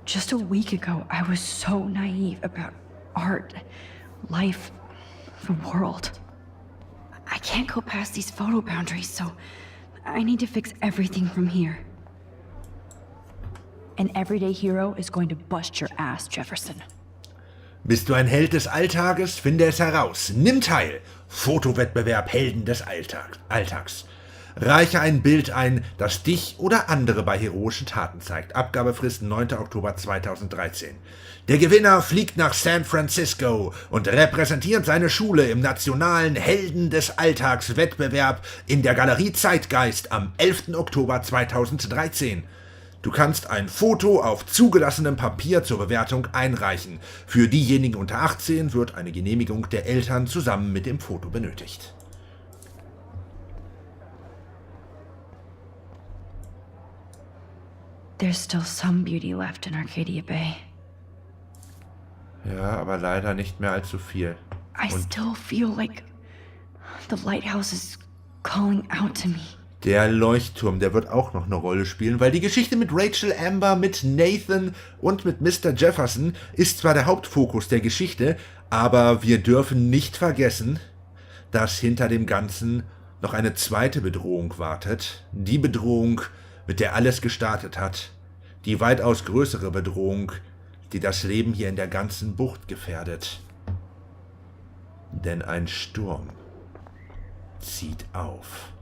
Just a week ago, I was so naive about art, life, the world. I can't go past these photo boundaries, so I need to fix everything from here. An everyday hero is going to bust your ass, Jefferson. Bist du ein Held des Alltages? Finde es heraus. Nimm teil. Fotowettbewerb Helden des Alltags. Reiche ein Bild ein, das dich oder andere bei heroischen Taten zeigt. Abgabefrist 9. Oktober 2013. Der Gewinner fliegt nach San Francisco und repräsentiert seine Schule im nationalen Helden des Alltags Wettbewerb in der Galerie Zeitgeist am 11. Oktober 2013. Du kannst ein Foto auf zugelassenem Papier zur Bewertung einreichen. Für diejenigen unter 18 wird eine Genehmigung der Eltern zusammen mit dem Foto benötigt. There's still some beauty left in Arcadia Bay. Ja, aber leider nicht mehr allzu viel. I still feel like the lighthouse is calling out to me. Der Leuchtturm, der wird auch noch eine Rolle spielen, weil die Geschichte mit Rachel Amber, mit Nathan und mit Mr. Jefferson ist zwar der Hauptfokus der Geschichte, aber wir dürfen nicht vergessen, dass hinter dem Ganzen noch eine zweite Bedrohung wartet. Die Bedrohung, mit der alles gestartet hat. Die weitaus größere Bedrohung, die das Leben hier in der ganzen Bucht gefährdet. Denn ein Sturm zieht auf.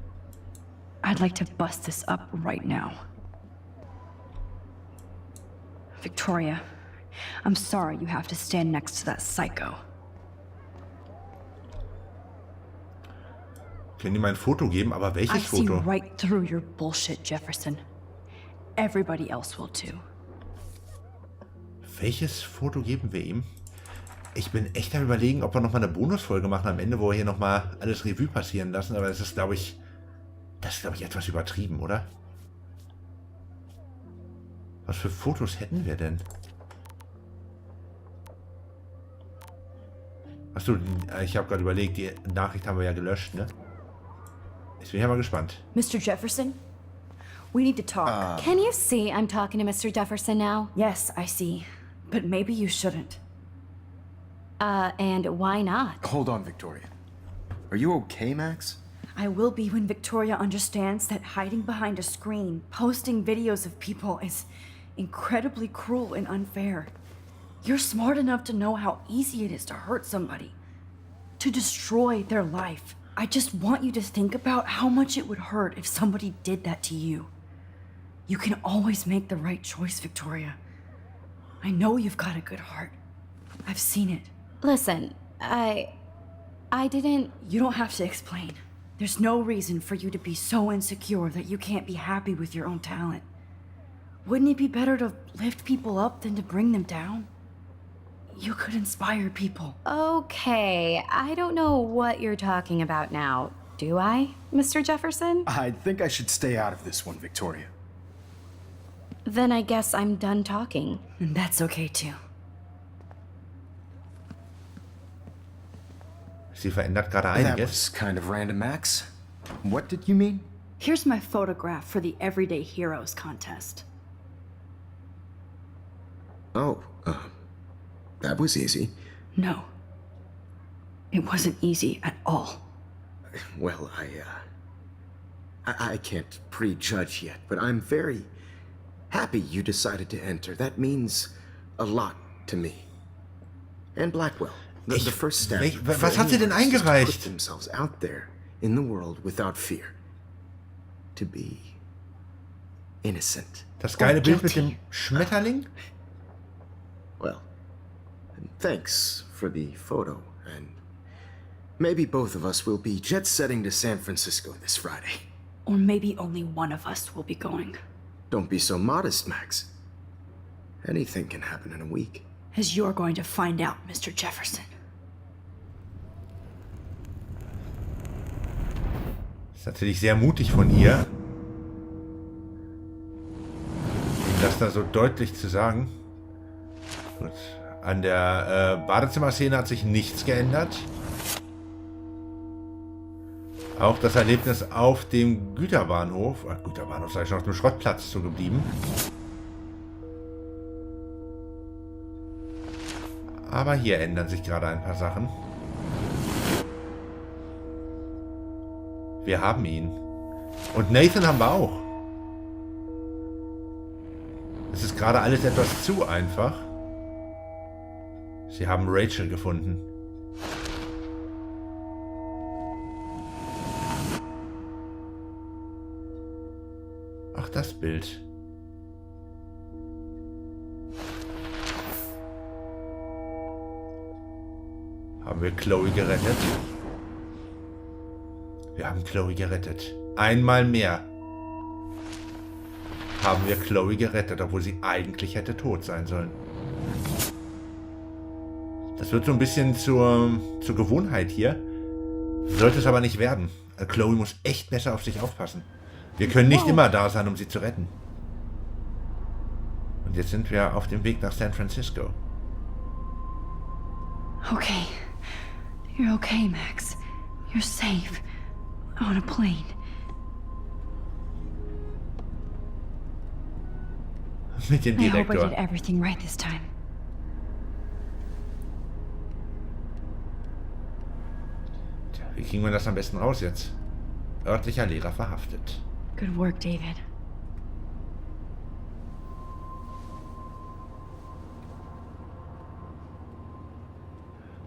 I'd like to bust this up right now. Victoria, I'm sorry you have to stand next to that psycho. Können ihm ein Foto geben, aber welches I see Foto? right through your bullshit, Jefferson. Everybody else will too. Welches Foto geben wir ihm? Ich bin echt am Überlegen, ob wir nochmal eine Bonusfolge machen am Ende, wo wir hier nochmal alles Revue passieren lassen, aber das ist, glaube ich, etwas übertrieben, oder? Was für Fotos hätten wir denn? Achso, ich habe gerade überlegt, die Nachricht haben wir ja gelöscht, ne? Jetzt bin ich ja mal gespannt. Mr. Jefferson, we need to talk. Can you see I'm talking to Mr. Jefferson now? Yes, I see. But maybe you shouldn't. And why not? Hold on, Victoria. Are you okay, Max? I will be when Victoria understands that hiding behind a screen, posting videos of people is incredibly cruel and unfair. You're smart enough to know how easy it is to hurt somebody, to destroy their life. I just want you to think about how much it would hurt if somebody did that to you. You can always make the right choice, Victoria. I know you've got a good heart. I've seen it. Listen, I didn't... You don't have to explain. There's no reason for you to be so insecure that you can't be happy with your own talent. Wouldn't it be better to lift people up than to bring them down? You could inspire people. Okay, I don't know what you're talking about now. Do I, Mr. Jefferson? I think I should stay out of this one, Victoria. Then I guess I'm done talking. And that's okay too. Sie verändert gerade That einiges. was kind of random, Max. What did you mean? Here's my photograph for the Everyday Heroes contest. Oh, that was easy. No. It wasn't easy at all. Well, I can't prejudge yet, but I'm very happy you decided to enter. That means a lot to me. And Blackwell. The first step Was hat sie denn to eingereicht? put themselves out there in the world without fear. To be innocent. Das geile Bild mit guilty. dem Schmetterling? Well, thanks for the photo, and maybe both of us will be jet-setting to San Francisco this Friday. Or maybe only one of us will be going. Don't be so modest, Max. Anything can happen in a week. As you're going to find out, Mr. Jefferson. Das ist natürlich sehr mutig von ihr, das da so deutlich zu sagen. Gut. An der Badezimmerszene hat sich nichts geändert. Auch das Erlebnis auf dem Güterbahnhof, Güterbahnhof sag ich schon, auf dem Schrottplatz so geblieben. Aber hier ändern sich gerade ein paar Sachen. Wir haben ihn. Und Nathan haben wir auch. Es ist gerade alles etwas zu einfach. Sie haben Rachel gefunden. Ach, das Bild. Haben wir Chloe gerettet? Wir haben Chloe gerettet. Einmal mehr haben wir Chloe gerettet, obwohl sie eigentlich hätte tot sein sollen. Das wird so ein bisschen zur Gewohnheit hier. Sollte es aber nicht werden. Chloe muss echt besser auf sich aufpassen. Wir können nicht immer da sein, um sie zu retten. Und jetzt sind wir auf dem Weg nach San Francisco. Okay. You're okay, Max. You're safe. On a plane. Mit dem I hope I Direktor. did everything right this time. Tja, wie kriegen wir das am besten raus jetzt? Örtlicher Lehrer verhaftet. Good work, David.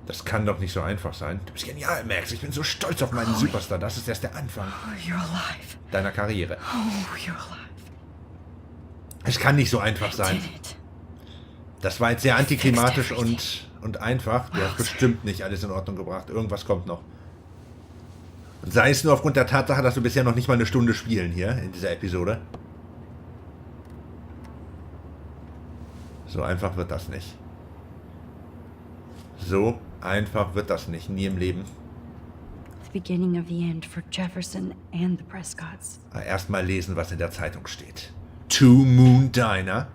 Das kann doch nicht so einfach sein. Du bist genial, Max. Ich bin so stolz auf meinen Superstar. Das ist erst der Anfang Oh, you're alive. deiner Karriere. Oh, you're alive. Es kann nicht so einfach sein. Did it. Das war jetzt sehr antiklimatisch und einfach. Du hast bestimmt nicht alles in Ordnung gebracht. Irgendwas kommt noch. Und sei es nur aufgrund der Tatsache, dass wir bisher noch nicht mal eine Stunde spielen hier in dieser Episode. So einfach wird das nicht. So einfach wird das nicht. Nie im Leben. The beginning of the end for Jefferson and the Prescotts. Erstmal lesen, was in der Zeitung steht. Two Moon Diner.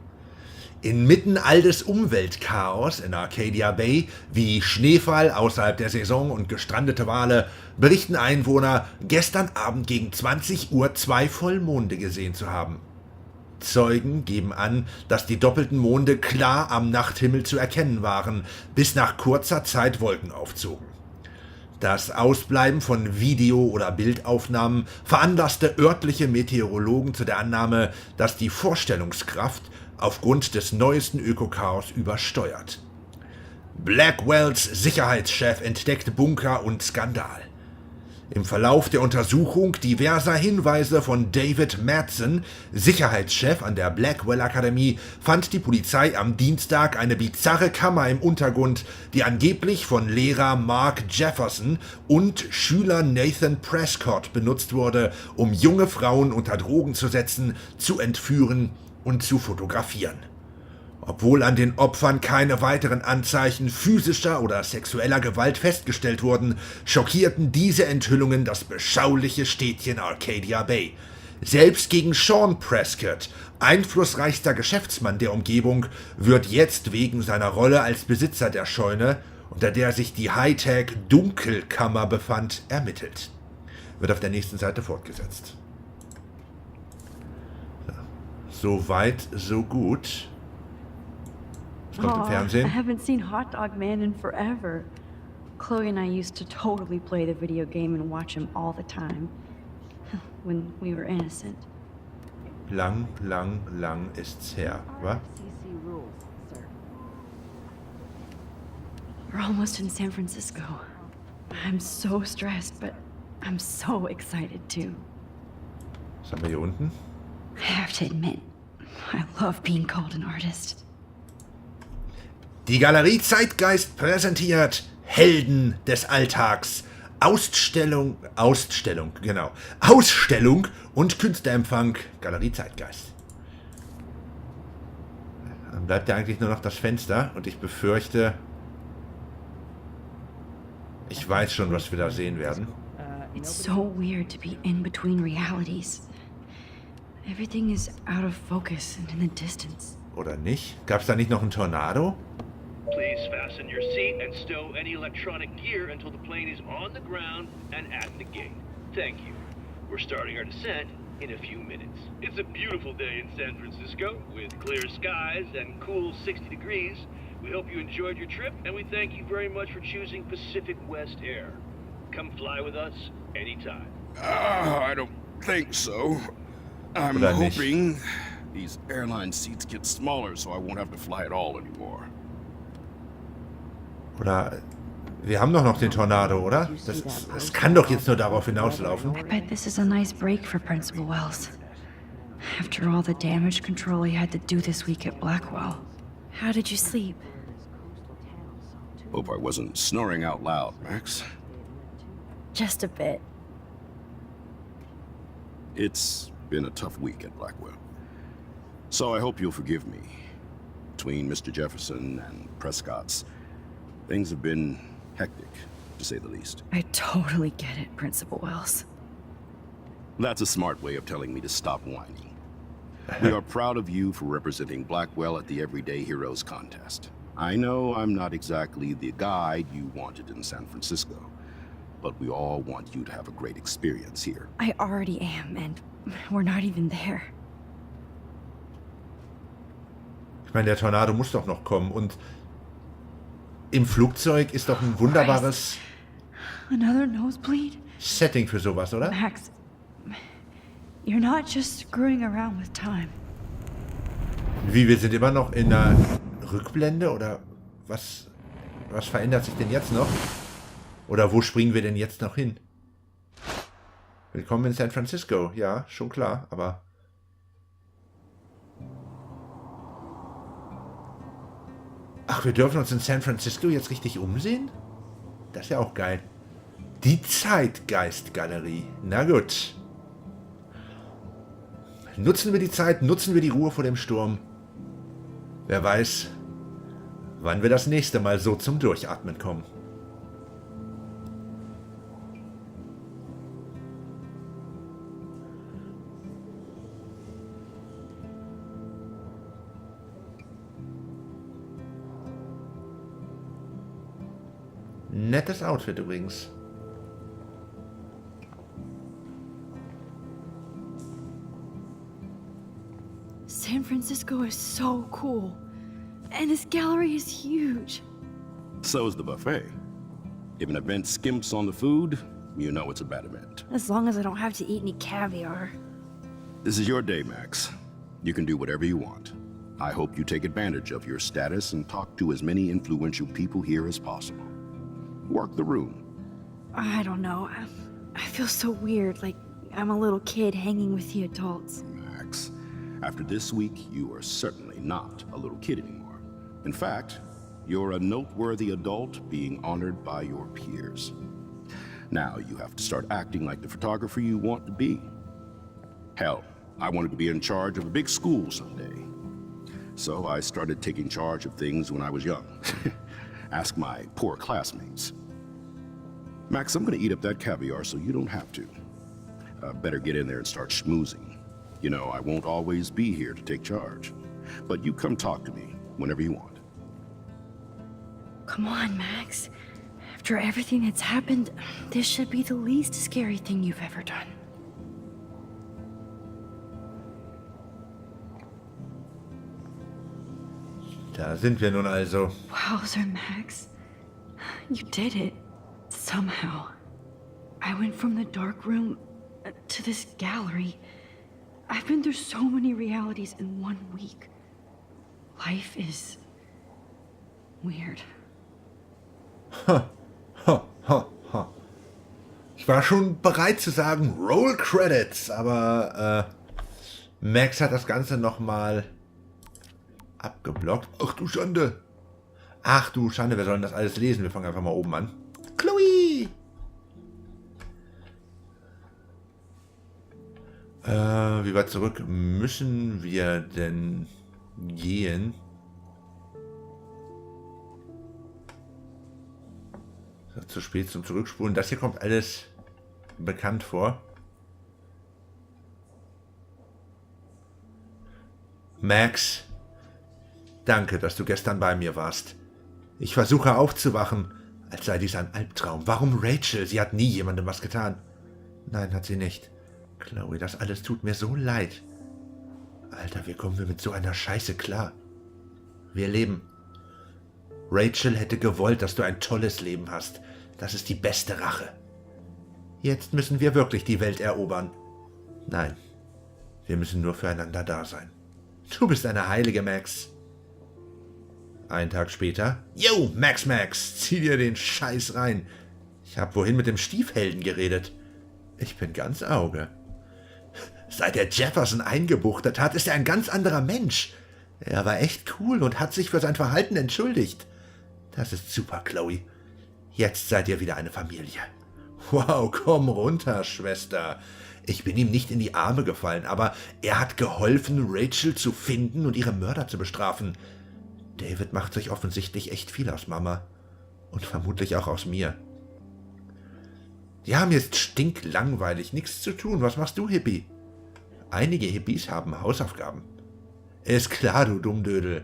Inmitten all des Umweltchaos in Arcadia Bay, wie Schneefall außerhalb der Saison und gestrandete Wale, berichten Einwohner, gestern Abend gegen 20 Uhr 2 Vollmonde gesehen zu haben. Zeugen geben an, dass die doppelten Monde klar am Nachthimmel zu erkennen waren, bis nach kurzer Zeit Wolken aufzogen. Das Ausbleiben von Video- oder Bildaufnahmen veranlasste örtliche Meteorologen zu der Annahme, dass die Vorstellungskraft aufgrund des neuesten Ökochaos übersteuert. Blackwells Sicherheitschef entdeckt Bunker und Skandal. Im Verlauf der Untersuchung diverser Hinweise von David Madsen, Sicherheitschef an der Blackwell Akademie, fand die Polizei am Dienstag eine bizarre Kammer im Untergrund, die angeblich von Lehrer Mark Jefferson und Schüler Nathan Prescott benutzt wurde, um junge Frauen unter Drogen zu setzen, zu entführen und zu fotografieren. Obwohl an den Opfern keine weiteren Anzeichen physischer oder sexueller Gewalt festgestellt wurden, schockierten diese Enthüllungen das beschauliche Städtchen Arcadia Bay. Selbst gegen Sean Prescott, einflussreichster Geschäftsmann der Umgebung, wird jetzt wegen seiner Rolle als Besitzer der Scheune, unter der sich die Hightech-Dunkelkammer befand, ermittelt. Wird auf der nächsten Seite fortgesetzt. So weit, so gut. Es kommt im I Fernsehen. haven't seen Hot Dog Man in forever. Chloe and I used to totally play the video game and watch him all the time. When we were innocent. Lang, lang, lang ist's her, wa? We're almost in San Francisco. I'm so stressed, but I'm so excited too. Was haben wir hier unten? I have to admit, I love being called an artist. Die Galerie Zeitgeist präsentiert Helden des Alltags. Ausstellung und Künstlerempfang Galerie Zeitgeist. Dann bleibt ja eigentlich nur noch das Fenster und ich befürchte, ich weiß schon, was wir da sehen werden. It's so weird to be in between realities. Everything is out of focus and in the distance. Oder nicht? Gab's da nicht noch einen Tornado? Please fasten your seat and stow any electronic gear until the plane is on the ground and at the gate. Thank you. We're starting our descent in a few minutes. It's a beautiful day in San Francisco with clear skies and cool 60 degrees. We hope you enjoyed your trip, and we thank you very much for choosing Pacific West Air. Come fly with us anytime. I don't think so. I'm Oder nicht. hoping these airline seats get smaller so I won't have to fly at all anymore. Oder wir haben doch noch den Tornado, oder? Das kann doch jetzt nur darauf hinauslaufen. I bet this is a nice break for Principal Wells. After all the damage control he had to do this week at Blackwell. How did you sleep? Hope I wasn't snoring out loud, Max. Just a bit. It's been a tough week at Blackwell. So I hope you'll forgive me. Between Mr. Jefferson and Prescott's, things have been hectic, to say the least. I totally get it, Principal Wells. That's a smart way of telling me to stop whining. We are proud of you for representing Blackwell at the Everyday Heroes contest. I know I'm not exactly the guide you wanted in San Francisco, but we all want you to have a great experience here. I already am, and we're not even there. Ich meine, der Tornado muss doch noch kommen. Und im Flugzeug ist doch ein wunderbares Another nosebleed? Setting für sowas, oder? Max, you're not just screwing around with time. Wie, wir sind immer noch in einer Rückblende? Oder was verändert sich denn jetzt noch? Oder wo springen wir denn jetzt noch hin? Willkommen in San Francisco. Ja, schon klar, aber... Ach, wir dürfen uns in San Francisco jetzt richtig umsehen? Das ist ja auch geil. Die Zeitgeist-Galerie. Na gut. Nutzen wir die Zeit, nutzen wir die Ruhe vor dem Sturm. Wer weiß, wann wir das nächste Mal so zum Durchatmen kommen. Nettes Outfit übrigens. San Francisco is so cool. And this gallery is huge. So is the buffet. If an event skimps on the food, you know it's a bad event. As long as I don't have to eat any caviar. This is your day, Max. You can do whatever you want. I hope you take advantage of your status and talk to as many influential people here as possible. Work the room. I don't know. I feel so weird, like I'm a little kid hanging with the adults. Max, after this week, you are certainly not a little kid anymore. In fact, you're a noteworthy adult being honored by your peers. Now you have to start acting like the photographer you want to be. Hell, I wanted to be in charge of a big school someday. So I started taking charge of things when I was young. Ask my poor classmates. Max, I'm gonna eat up that caviar so you don't have to. Better get in there and start schmoozing. You know, I won't always be here to take charge. But you come talk to me whenever you want. Come on, Max. After everything that's happened, this should be the least scary thing you've ever done. Da sind wir nun also. Wowzer, Max. You did it. Somehow. I went from the dark room to this gallery. I've been through so many realities in 1 week. Life is weird. Ich war schon bereit zu sagen Roll Credits, aber Max hat das Ganze nochmal abgeblockt. Ach du Schande. Ach du Schande, wir sollen das alles lesen. Wir fangen einfach mal oben an. Chloe! Wie weit zurück müssen wir denn gehen? Zu spät zum Zurückspulen. Das hier kommt alles bekannt vor. Max, danke, dass du gestern bei mir warst. Ich versuche aufzuwachen, als sei dies ein Albtraum. Warum Rachel? Sie hat nie jemandem was getan. Nein, hat sie nicht. Chloe, das alles tut mir so leid. Alter, wie kommen wir mit so einer Scheiße klar? Wir leben. Rachel hätte gewollt, dass du ein tolles Leben hast. Das ist die beste Rache. Jetzt müssen wir wirklich die Welt erobern. Nein, wir müssen nur füreinander da sein. Du bist eine Heilige, Max. Einen Tag später. Yo, Max, zieh dir den Scheiß rein. Ich hab wohin mit dem Stiefhelden geredet. Ich bin ganz Auge. Seit er Jefferson eingebuchtet hat, ist er ein ganz anderer Mensch. Er war echt cool und hat sich für sein Verhalten entschuldigt. Das ist super, Chloe. Jetzt seid ihr wieder eine Familie. Wow, komm runter, Schwester. Ich bin ihm nicht in die Arme gefallen, aber er hat geholfen, Rachel zu finden und ihre Mörder zu bestrafen. David macht sich offensichtlich echt viel aus Mama. Und vermutlich auch aus mir. Ja, mir ist stinklangweilig, nichts zu tun. Was machst du, Hippie? Einige Hippies haben Hausaufgaben. Ist klar, du Dummdödel.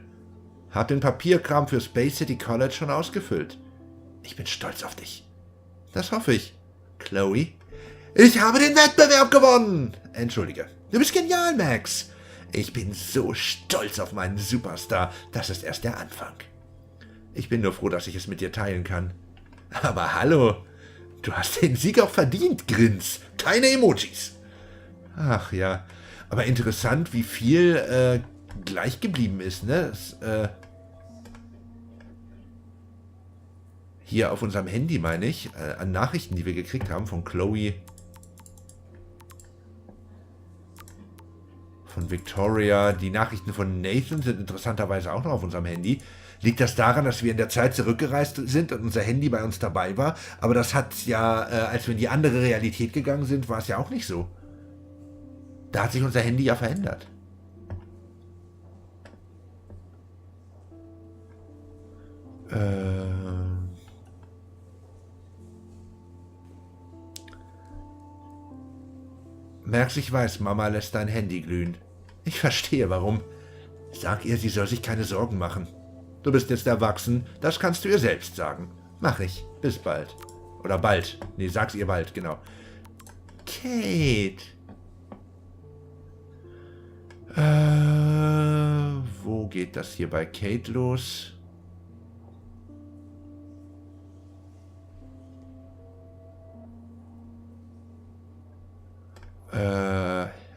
Hab den Papierkram für Space City College schon ausgefüllt. Ich bin stolz auf dich. Das hoffe ich. Chloe? Ich habe den Wettbewerb gewonnen! Entschuldige. Du bist genial, Max. Ich bin so stolz auf meinen Superstar. Das ist erst der Anfang. Ich bin nur froh, dass ich es mit dir teilen kann. Aber hallo, du hast den Sieg auch verdient, Grins. Keine Emojis. Ach ja, aber interessant, wie viel gleich geblieben ist, ne? Hier auf unserem Handy, meine ich, an Nachrichten, die wir gekriegt haben von Chloe, von Victoria. Die Nachrichten von Nathan sind interessanterweise auch noch auf unserem Handy. Liegt das daran, dass wir in der Zeit zurückgereist sind und unser Handy bei uns dabei war? Aber das hat ja, als wir in die andere Realität gegangen sind, war es ja auch nicht so. Da hat sich unser Handy ja verändert. Max, ich weiß, Mama lässt dein Handy glühen. Ich verstehe, warum. Sag ihr, sie soll sich keine Sorgen machen. Du bist jetzt erwachsen, das kannst du ihr selbst sagen. Mach ich. Bis bald. Oder bald. Nee, sag's ihr bald, genau. Kate. Wo geht das hier bei Kate los?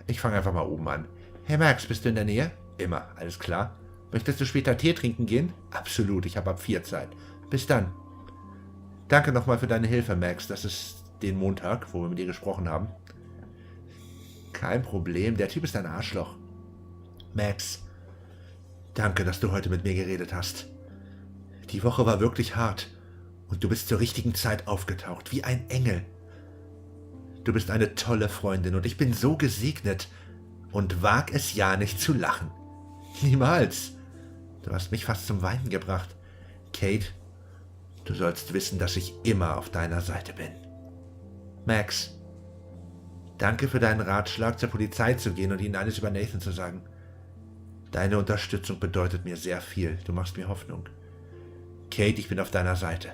Ich fange einfach mal oben an. Hey Max, bist du in der Nähe? Immer, alles klar. Möchtest du später Tee trinken gehen? Absolut, ich habe ab 4 Zeit. Bis dann. Danke nochmal für deine Hilfe, Max. Das ist den Montag, wo wir mit dir gesprochen haben. Kein Problem, der Typ ist ein Arschloch. Max, danke, dass du heute mit mir geredet hast. Die Woche war wirklich hart und du bist zur richtigen Zeit aufgetaucht, wie ein Engel. Du bist eine tolle Freundin und ich bin so gesegnet und wag es ja nicht zu lachen. Niemals. Du hast mich fast zum Weinen gebracht. Kate, du sollst wissen, dass ich immer auf deiner Seite bin. Max, danke für deinen Ratschlag, zur Polizei zu gehen und ihnen alles über Nathan zu sagen. Deine Unterstützung bedeutet mir sehr viel. Du machst mir Hoffnung. Kate, ich bin auf deiner Seite.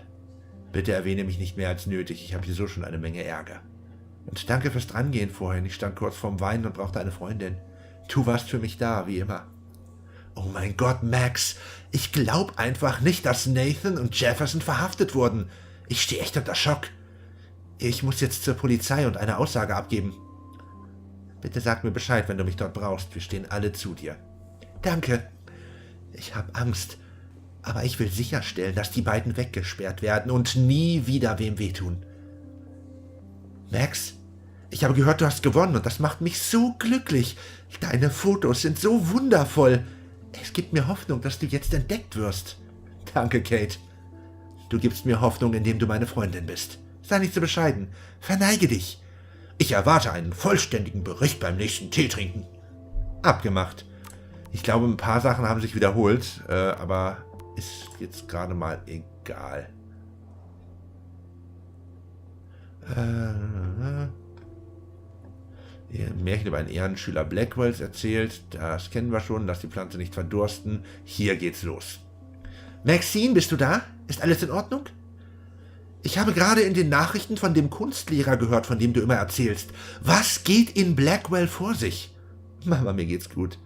Bitte erwähne mich nicht mehr als nötig. Ich habe hier so schon eine Menge Ärger. Und danke fürs Drangehen vorhin. Ich stand kurz vorm Weinen und brauchte eine Freundin. Du warst für mich da, wie immer. Oh mein Gott, Max. Ich glaub einfach nicht, dass Nathan und Jefferson verhaftet wurden. Ich stehe echt unter Schock. Ich muss jetzt zur Polizei und eine Aussage abgeben. Bitte sag mir Bescheid, wenn du mich dort brauchst. Wir stehen alle zu dir. Danke. Ich habe Angst. Aber ich will sicherstellen, dass die beiden weggesperrt werden und nie wieder wem wehtun. Max, ich habe gehört, du hast gewonnen und das macht mich so glücklich. Deine Fotos sind so wundervoll. Es gibt mir Hoffnung, dass du jetzt entdeckt wirst. Danke, Kate. Du gibst mir Hoffnung, indem du meine Freundin bist. Sei nicht so bescheiden. Verneige dich. Ich erwarte einen vollständigen Bericht beim nächsten Tee trinken. Abgemacht. Ich glaube, ein paar Sachen haben sich wiederholt, aber ist jetzt gerade mal egal. Ein Märchen über einen Ehrenschüler Blackwells erzählt. Das kennen wir schon, dass die Pflanze nicht verdursten. Hier geht's los. Maxine, bist du da? Ist alles in Ordnung? Ich habe gerade in den Nachrichten von dem Kunstlehrer gehört, von dem du immer erzählst. Was geht in Blackwell vor sich? Mama, mir geht's gut.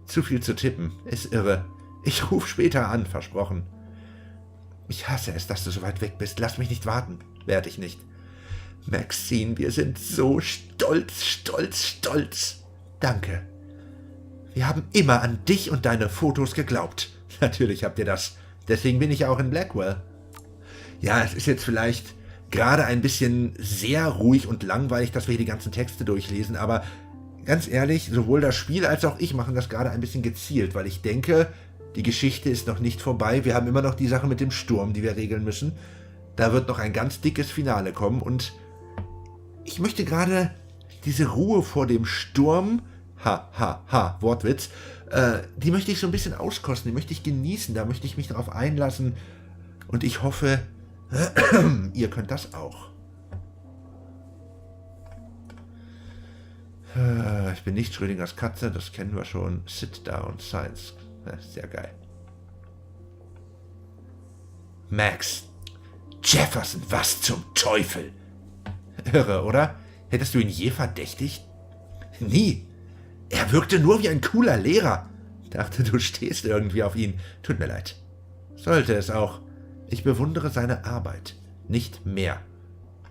Zu viel zu tippen. Ist irre. Ich rufe später an, versprochen. Ich hasse es, dass du so weit weg bist. Lass mich nicht warten. Werd ich nicht. Maxine, wir sind so stolz, stolz, stolz. Danke. Wir haben immer an dich und deine Fotos geglaubt. Natürlich habt ihr das. Deswegen bin ich auch in Blackwell. Ja, es ist jetzt vielleicht gerade ein bisschen sehr ruhig und langweilig, dass wir hier die ganzen Texte durchlesen, aber ganz ehrlich, sowohl das Spiel als auch ich machen das gerade ein bisschen gezielt, weil ich denke, die Geschichte ist noch nicht vorbei. Wir haben immer noch die Sache mit dem Sturm, die wir regeln müssen. Da wird noch ein ganz dickes Finale kommen und ich möchte gerade diese Ruhe vor dem Sturm, Wortwitz, die möchte ich so ein bisschen auskosten, die möchte ich genießen, da möchte ich mich darauf einlassen und ich hoffe, ihr könnt das auch. Ich bin nicht Schrödingers Katze, das kennen wir schon. Sit down, Science. Sehr geil. Max. Jefferson, was zum Teufel? Irre, oder? Hättest du ihn je verdächtigt? Nie. Er wirkte nur wie ein cooler Lehrer. Dachte, du stehst irgendwie auf ihn. Tut mir leid. Sollte es auch. Ich bewundere seine Arbeit. Nicht mehr.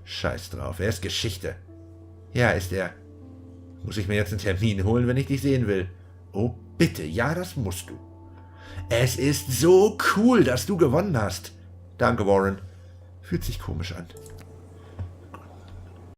Scheiß drauf, er ist Geschichte. Ja, ist er. Muss ich mir jetzt einen Termin holen, wenn ich dich sehen will? Oh, bitte, ja, das musst du. Es ist so cool, dass du gewonnen hast. Danke, Warren. Fühlt sich komisch an.